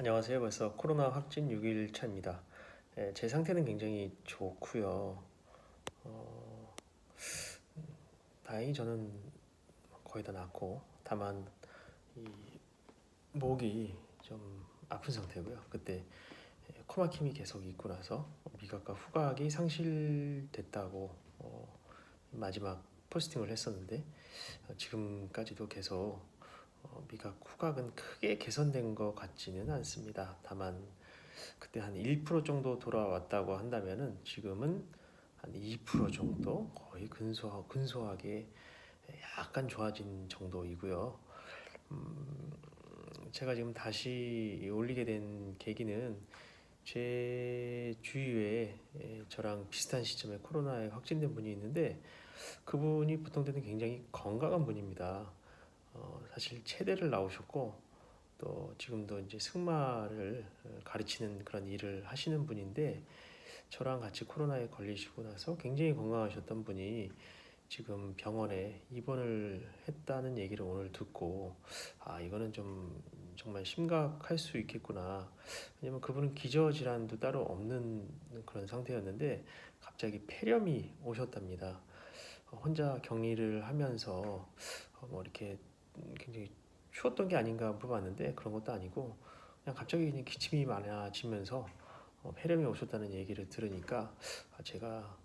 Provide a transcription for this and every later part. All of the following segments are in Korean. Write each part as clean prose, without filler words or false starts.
안녕하세요. 벌써 코로나 확진 6일 차입니다. 제 상태는 굉장히 좋고요. 어, 다행히 저는 거의 다 낫고, 다만 이 목이 좀 아픈 상태고요. 그때 코막힘이 계속 있고 나서 미각과 후각이 상실됐다고 마지막 포스팅을 했었는데, 지금까지도 계속 미각 후각은 크게 개선된 것 같지는 않습니다. 다만 그때 한 1% 정도 돌아왔다고 한다면은 지금은 한 2% 정도 거의 근소하게 약간 좋아진 정도이고요. 제가 지금 다시 올리게 된 계기는 제 주위에 저랑 비슷한 시점에 코로나에 확진된 분이 있는데, 그분이 보통 때는 굉장히 건강한 분입니다. 사실 체대를 나오셨고 또 지금도 이제 승마를 가르치는 그런 일을 하시는 분인데, 저랑 같이 코로나에 걸리시고 나서 굉장히 건강하셨던 분이 지금 병원에 입원을 했다는 얘기를 오늘 듣고, 이거는 좀 정말 심각할 수 있겠구나. 왜냐면 그분은 기저질환도 따로 없는 그런 상태였는데 갑자기 폐렴이 오셨답니다. 혼자 격리를 하면서 뭐 이렇게 굉장히 추웠던 게 아닌가 물어봤는데, 그런 것도 아니고 그냥 갑자기 그냥 기침이 많아지면서 폐렴이 오셨다는 얘기를 들으니까 제가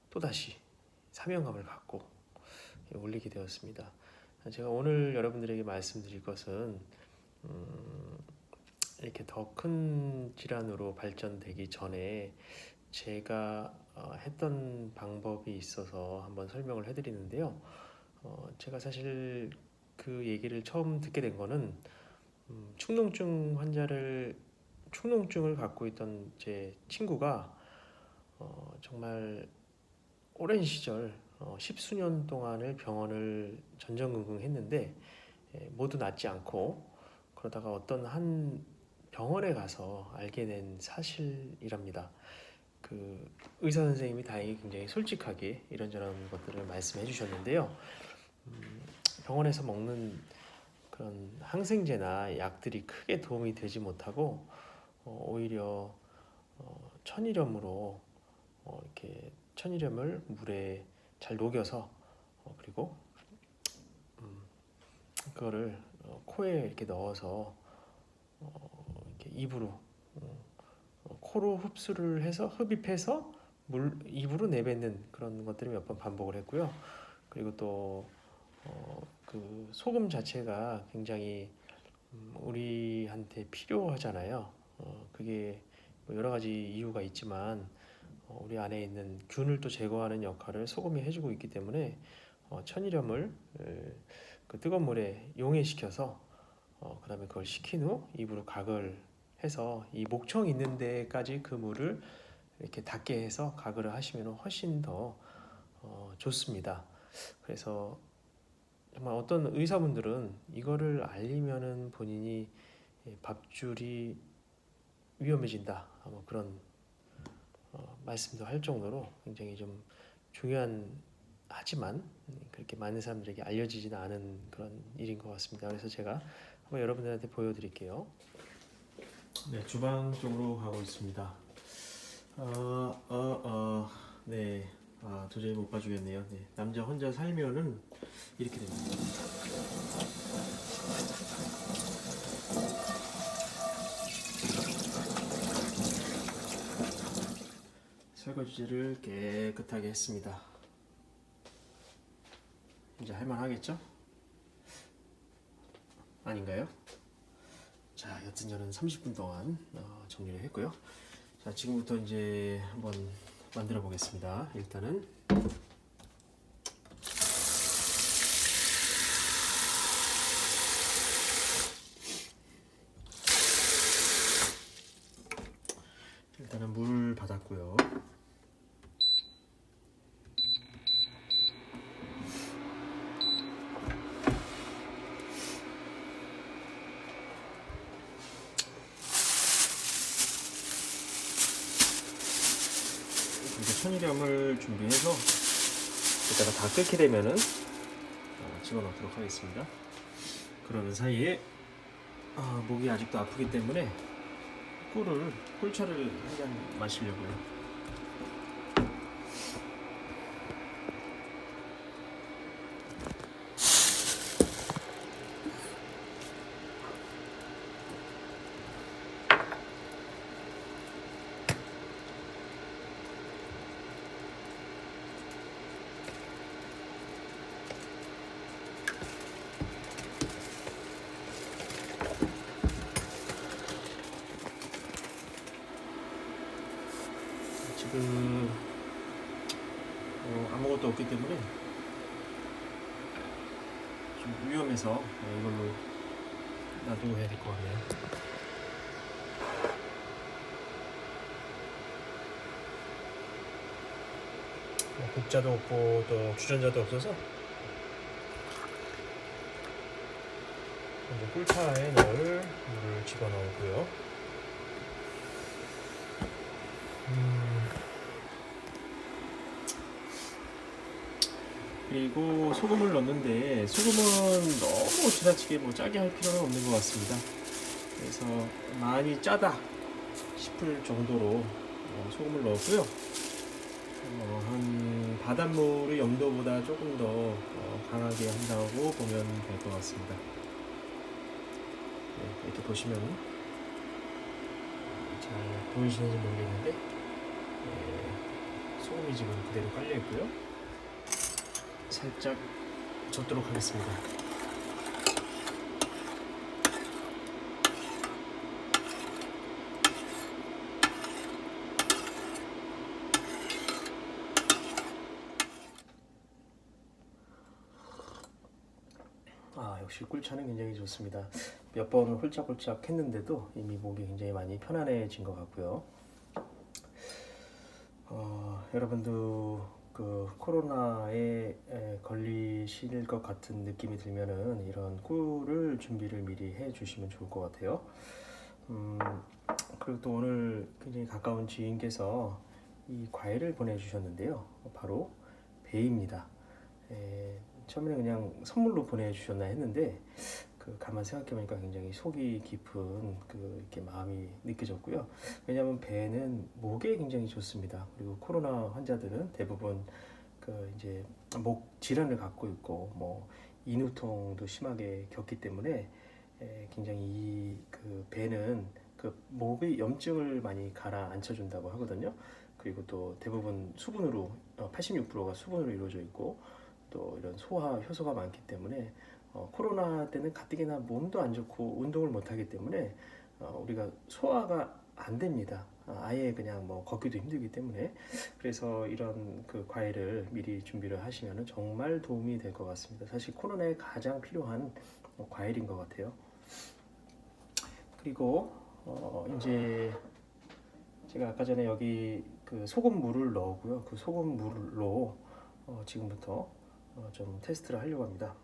또다시 사명감을 갖고 올리게 되었습니다. 제가 오늘 여러분들에게 말씀드릴 것은 이렇게 더 큰 질환으로 발전되기 전에 제가 했던 방법이 있어서 한번 설명을 해드리는데요. 제가 사실 그 얘기를 처음 듣게 된 거는 충농증을 갖고 있던 제 친구가 정말 오랜 시절 십수년 동안을 병원을 전전긍긍했는데 모두 낫지 않고, 그러다가 어떤 한 병원에 가서 알게 된 사실이랍니다. 그 의사 선생님이 다행히 굉장히 솔직하게 이런저런 것들을 말씀해 주셨는데요. 병원에서 먹는 그런 항생제나 약들이 크게 도움이 되지 못하고 오히려 천일염으로 이렇게 천일염을 물에 잘 녹여서 그리고 그거를 코에 이렇게 넣어서 이렇게 입으로 코로 흡수를 해서 흡입해서 입으로 내뱉는 그런 것들을 몇 번 반복을 했고요. 그리고 또 그 소금 자체가 굉장히 우리한테 필요하잖아요. 그게 뭐 여러 가지 이유가 있지만 우리 안에 있는 균을 또 제거하는 역할을 소금이 해주고 있기 때문에 천일염을 그 뜨거운 물에 용해시켜서 그다음에 그걸 식힌 후 입으로 가글 해서 이 목청 있는 데까지 그 물을 이렇게 닿게 해서 가글을 하시면 훨씬 더 좋습니다. 그래서 정말 어떤 의사분들은 이거를 알리면은 본인이 밥줄이 위험해진다, 뭐 그런 말씀도 할 정도로 굉장히 좀 중요한, 하지만 그렇게 많은 사람들에게 알려지지는 않은 그런 일인 것 같습니다. 그래서 제가 한번 여러분들한테 보여드릴게요. 네, 주방 쪽으로 가고 있습니다. 네, 도저히 못 봐주겠네요. 네, 남자 혼자 살면은 이렇게 됩니다. 설거지를 깨끗하게 했습니다. 이제 할만하겠죠? 아닌가요? 자, 여튼 저는 30분 동안 정리를 했고요. 자, 지금부터 이제 한번 만들어 보겠습니다. 일단은 물 받았고요. 이제 천일염을 준비해서 이따가 다 끓게 되면은 집어넣도록 하겠습니다. 그러는 사이에 목이 아직도 아프기 때문에 꿀차를 한 잔 마시려고요. 지금 아무것도 없기 때문에 좀 위험해서 이걸로 놔둬야 될 것 같네요. 국자도 없고 또 주전자도 없어서 먼저 꿀차에 넣을 물을 집어넣고요. 그리고 소금을 넣는데 소금은 너무 지나치게 짜게 할 필요는 없는 것 같습니다. 그래서 많이 짜다 싶을 정도로 소금을 넣었고요. 한 바닷물의 염도보다 조금 더 강하게 한다고 보면 될 것 같습니다. 네, 이렇게 보시면 잘 보이시는지 모르겠는데 소금이 지금 그대로 깔려 있고요. 살짝 젓도록 하겠습니다. 역시 꿀차는 굉장히 좋습니다. 몇 번 홀짝홀짝 했는데도 이미 목이 굉장히 많이 편안해진 것 같고요. 여러분도 그 코로나에 걸리실 것 같은 느낌이 들면은 이런 꿀을 준비를 미리 해 주시면 좋을 것 같아요. 그리고 또 오늘 굉장히 가까운 지인께서 이 과일을 보내주셨는데요. 바로 배입니다. 처음에는 그냥 선물로 보내주셨나 했는데 가만 생각해보니까 굉장히 속이 깊은 이렇게 마음이 느껴졌고요. 왜냐하면 배는 목에 굉장히 좋습니다. 그리고 코로나 환자들은 대부분 이제 목 질환을 갖고 있고 뭐 인후통도 심하게 겪기 때문에 굉장히 이 배는 목의 염증을 많이 가라앉혀준다고 하거든요. 그리고 또 대부분 수분으로 86%가 수분으로 이루어져 있고 또 이런 소화 효소가 많기 때문에 코로나 때는 가뜩이나 몸도 안 좋고 운동을 못 하기 때문에 우리가 소화가 안 됩니다. 아예 그냥 뭐 걷기도 힘들기 때문에 그래서 이런 과일을 미리 준비를 하시면 정말 도움이 될 것 같습니다. 사실 코로나에 가장 필요한 과일인 것 같아요. 그리고 이제 제가 아까 전에 여기 소금물을 넣었고요. 그 소금물로 지금부터 좀 테스트를 하려고 합니다.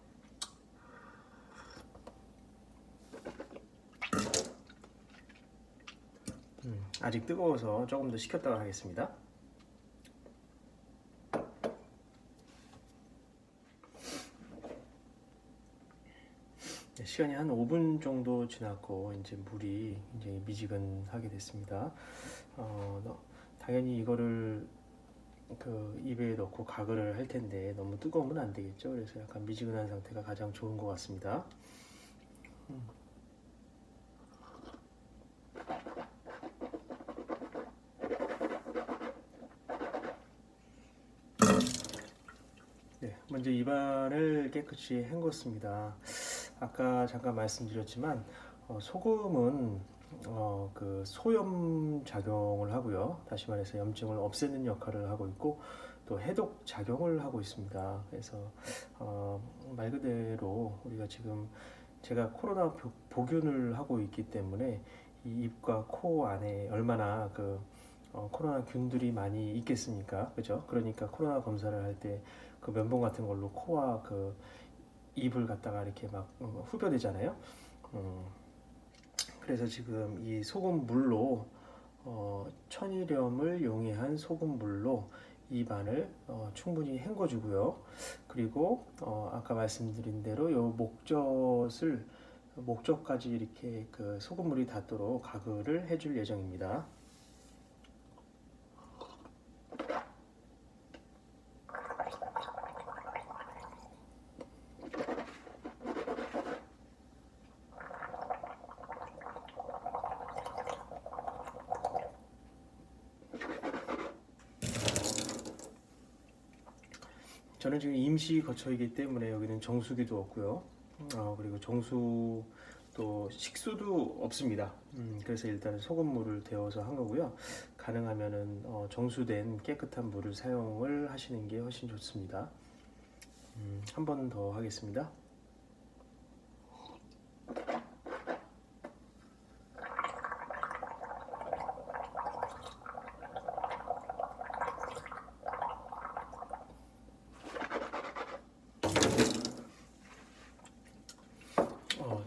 아직 뜨거워서 조금 더 식혔다가 하겠습니다. 시간이 한 5분 정도 지났고 이제 물이 굉장히 미지근하게 됐습니다. 당연히 이거를 입에 넣고 가글을 할 텐데 너무 뜨거우면 안 되겠죠. 그래서 약간 미지근한 상태가 가장 좋은 것 같습니다. 네, 먼저 입안을 깨끗이 헹궜습니다. 아까 잠깐 말씀드렸지만 소금은 소염 작용을 하고요. 다시 말해서 염증을 없애는 역할을 하고 있고 또 해독 작용을 하고 있습니다. 그래서 말 그대로 우리가 지금 제가 코로나 보균을 하고 있기 때문에 이 입과 코 안에 얼마나 코로나 균들이 많이 있겠습니까? 그죠? 그러니까 코로나 검사를 할 때 면봉 같은 걸로 코와 입을 갖다가 이렇게 막 후벼대잖아요. 그래서 지금 이 소금물로 천일염을 용해한 소금물로 입안을 충분히 헹궈주고요. 그리고 아까 말씀드린 대로 요 목젖을 목젖까지 이렇게 그 소금물이 닿도록 가글을 해줄 예정입니다. 저는 지금 임시 거처이기 때문에 여기는 정수기도 없고요. 그리고 정수 또 식수도 없습니다. 그래서 일단은 소금물을 데워서 한 거고요. 가능하면은 정수된 깨끗한 물을 사용을 하시는 게 훨씬 좋습니다. 한 번 더 하겠습니다.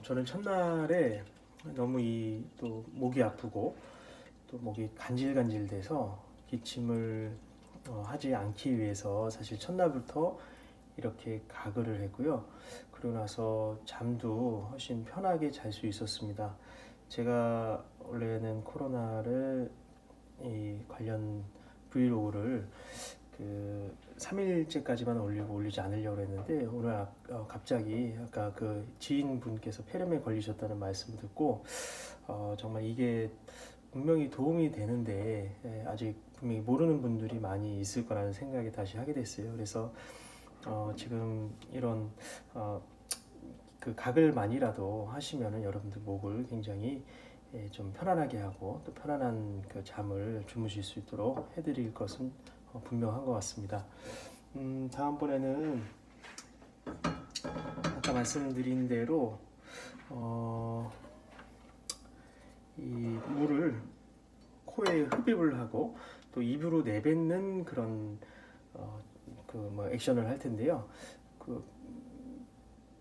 저는 첫날에 너무 또 목이 아프고 또 목이 간질간질돼서 기침을 하지 않기 위해서 사실 첫날부터 이렇게 가글을 했고요. 그러고 나서 잠도 훨씬 편하게 잘 수 있었습니다. 제가 원래는 코로나를 이 관련 브이로그를 그 3일째까지만 올리지 않으려고 했는데 오늘 갑자기 아까 그 지인분께서 폐렴에 걸리셨다는 말씀을 듣고 정말 이게 분명히 도움이 되는데 아직 분명히 모르는 분들이 많이 있을 거라는 생각이 다시 하게 됐어요. 그래서 지금 이런 그 가글만이라도 하시면은 여러분들 목을 굉장히 좀 편안하게 하고 또 편안한 그 잠을 주무실 수 있도록 해드릴 것은 분명한 것 같습니다. 다음번에는 아까 말씀드린 대로 이 물을 코에 흡입을 하고 또 입으로 내뱉는 그런 액션을 할 텐데요.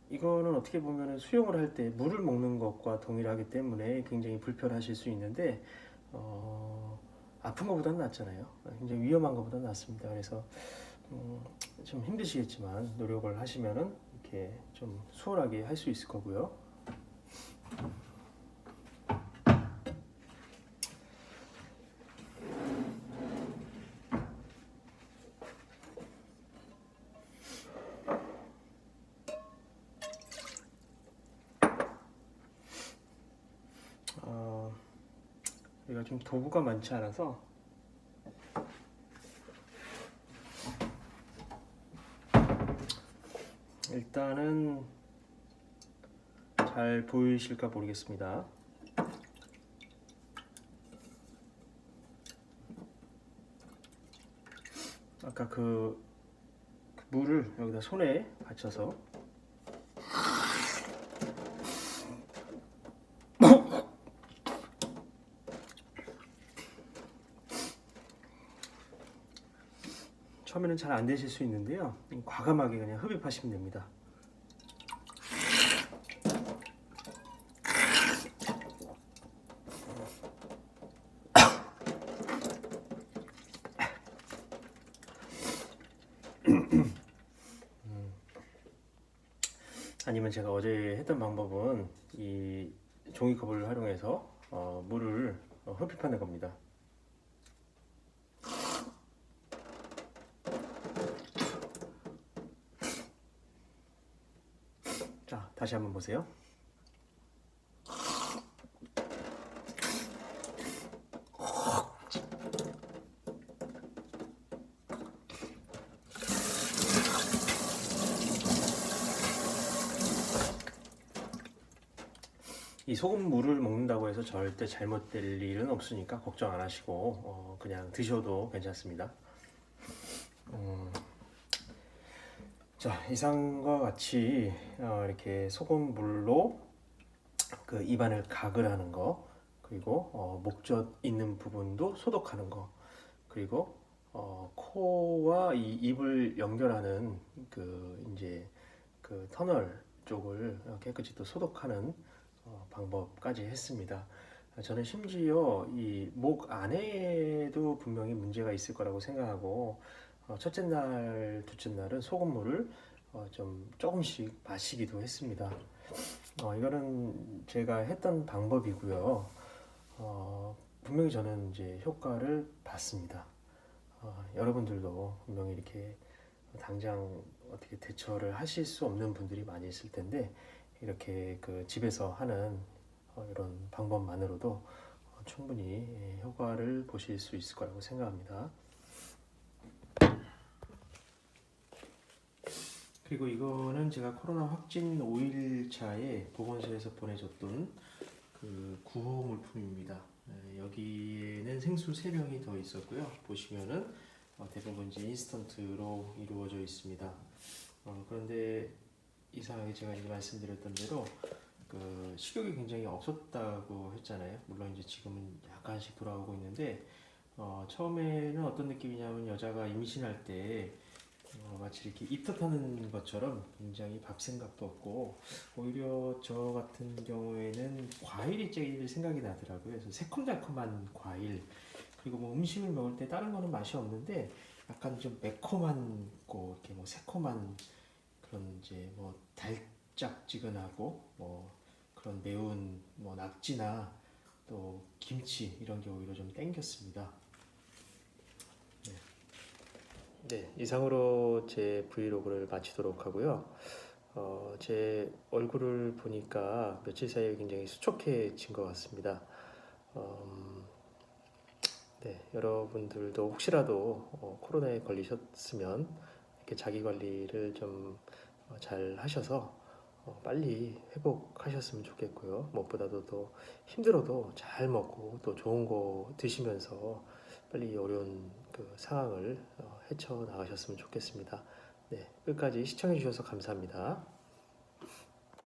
이거는 어떻게 보면 수영을 할 때 물을 먹는 것과 동일하기 때문에 굉장히 불편하실 수 있는데 아픈 것보다는 낫잖아요. 굉장히 위험한 것보다는 낫습니다. 그래서 좀 힘드시겠지만 노력을 하시면은 이렇게 좀 수월하게 할 수 있을 거고요. 여기가 좀 도구가 많지 않아서 일단은 잘 보이실까 모르겠습니다. 아까 그 물을 여기다 손에 받쳐서 처음에는 잘 안 되실 수 있는데요. 과감하게 그냥 흡입하시면 됩니다. 아니면 제가 어제 했던 방법은 이 종이컵을 활용해서 물을 흡입하는 겁니다. 자, 다시 한번 보세요. 이 소금물을 먹는다고 해서 절대 잘못될 일은 없으니까 걱정 안 하시고 그냥 드셔도 괜찮습니다. 자, 이상과 같이 이렇게 소금물로 그 입안을 가글하는 거, 그리고 목젖 있는 부분도 소독하는 거, 그리고 코와 이 입을 연결하는 이제 그 터널 쪽을 깨끗이 또 소독하는 방법까지 했습니다. 저는 심지어 이 목 안에도 분명히 문제가 있을 거라고 생각하고 첫째 날, 둘째 날은 소금물을 좀 조금씩 마시기도 했습니다. 이거는 제가 했던 방법이고요. 분명히 저는 이제 효과를 봤습니다. 여러분들도 분명히 이렇게 당장 어떻게 대처를 하실 수 없는 분들이 많이 있을 텐데 이렇게 그 집에서 하는 이런 방법만으로도 충분히 효과를 보실 수 있을 거라고 생각합니다. 그리고 이거는 제가 코로나 확진 5일차에 보건소에서 보내줬던 그 구호 물품입니다. 여기에는 생수 3병이 더 있었고요. 보시면은 대부분 이제 인스턴트로 이루어져 있습니다. 그런데 이상하게 제가 이제 말씀드렸던 대로 그 식욕이 굉장히 없었다고 했잖아요. 물론 이제 지금은 약간씩 돌아오고 있는데 처음에는 어떤 느낌이냐면 여자가 임신할 때 마치 이렇게 입덧하는 것처럼 굉장히 밥 생각도 없고 오히려 저 같은 경우에는 과일이 제일 생각이 나더라고요. 그래서 새콤달콤한 과일 그리고 뭐 음식을 먹을 때 다른 거는 맛이 없는데 약간 좀 매콤한 거 이렇게 뭐 새콤한 그런 이제 뭐 달짝지근하고 뭐 그런 매운 뭐 낙지나 또 김치 이런 게 오히려 좀 땡겼습니다. 네. 네, 이상으로 제 브이로그를 마치도록 하고요. 제 얼굴을 보니까 며칠 사이에 굉장히 수척해진 것 같습니다. 음, 네, 여러분들도 혹시라도 코로나에 걸리셨으면 이렇게 자기 관리를 좀 잘 하셔서 빨리 회복하셨으면 좋겠고요. 무엇보다도 또 힘들어도 잘 먹고 또 좋은 거 드시면서 빨리 어려운 그 상황을 헤쳐 나가셨으면 좋겠습니다. 네, 끝까지 시청해 주셔서 감사합니다.